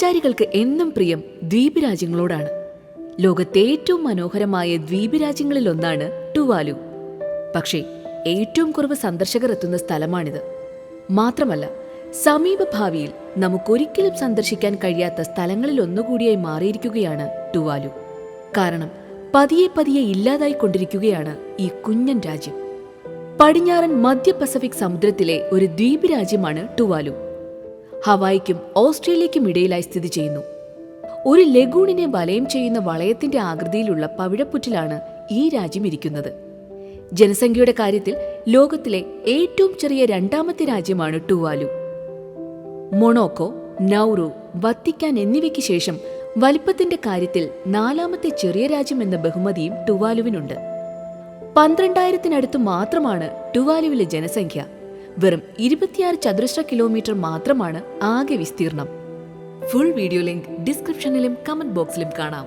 സഞ്ചാരികൾക്ക് എന്നും പ്രിയം ദ്വീപ് രാജ്യങ്ങളോടാണ്. ലോകത്തെ ഏറ്റവും മനോഹരമായ ദ്വീപ് രാജ്യങ്ങളിലൊന്നാണ് ടുവാലു. പക്ഷേ ഏറ്റവും കുറവ് സന്ദർശകർ എത്തുന്ന സ്ഥലമാണിത്. മാത്രമല്ല, സമീപഭാവിയിൽ നമുക്കൊരിക്കലും സന്ദർശിക്കാൻ കഴിയാത്ത സ്ഥലങ്ങളിൽ ഒന്നുകൂടിയായി മാറിയിരിക്കുകയാണ് ടുവാലു. കാരണം പതിയെ പതിയെ ഇല്ലാതായിക്കൊണ്ടിരിക്കുകയാണ് ഈ കുഞ്ഞൻ രാജ്യം. പടിഞ്ഞാറൻ മധ്യ പസഫിക് സമുദ്രത്തിലെ ഒരു ദ്വീപ് രാജ്യമാണ് ടുവാലു. ഹവായിക്കും ഓസ്ട്രേലിയയ്ക്കും ഇടയിലായി സ്ഥിതി ചെയ്യുന്നു. ഒരു ലഗൂണിനെ വലയം ചെയ്യുന്ന വളയത്തിന്റെ ആകൃതിയിലുള്ള പവിഴപ്പുറ്റിലാണ് ഈ രാജ്യം ഇരിക്കുന്നത്. ജനസംഖ്യയുടെ കാര്യത്തിൽ ലോകത്തിലെ ഏറ്റവും ചെറിയ രണ്ടാമത്തെ രാജ്യമാണ് ടുവാലു. മൊണോക്കോ, നൗറു, വത്തിക്കാൻ എന്നിവയ്ക്ക് ശേഷം വലിപ്പത്തിന്റെ കാര്യത്തിൽ നാലാമത്തെ ചെറിയ രാജ്യം എന്ന ബഹുമതിയും ടുവാലുവിനുണ്ട്. 12,000-നടുത്ത് മാത്രമാണ് ടുവാലുവിലെ ജനസംഖ്യ. വെറും 26 ചതുരശ്ര കിലോമീറ്റർ മാത്രമാണ് ആകെ വിസ്തീർണം. ഫുൾ വീഡിയോ ലിങ്ക് ഡിസ്ക്രിപ്ഷനിലും കമന്റ് ബോക്സിലും കാണാം.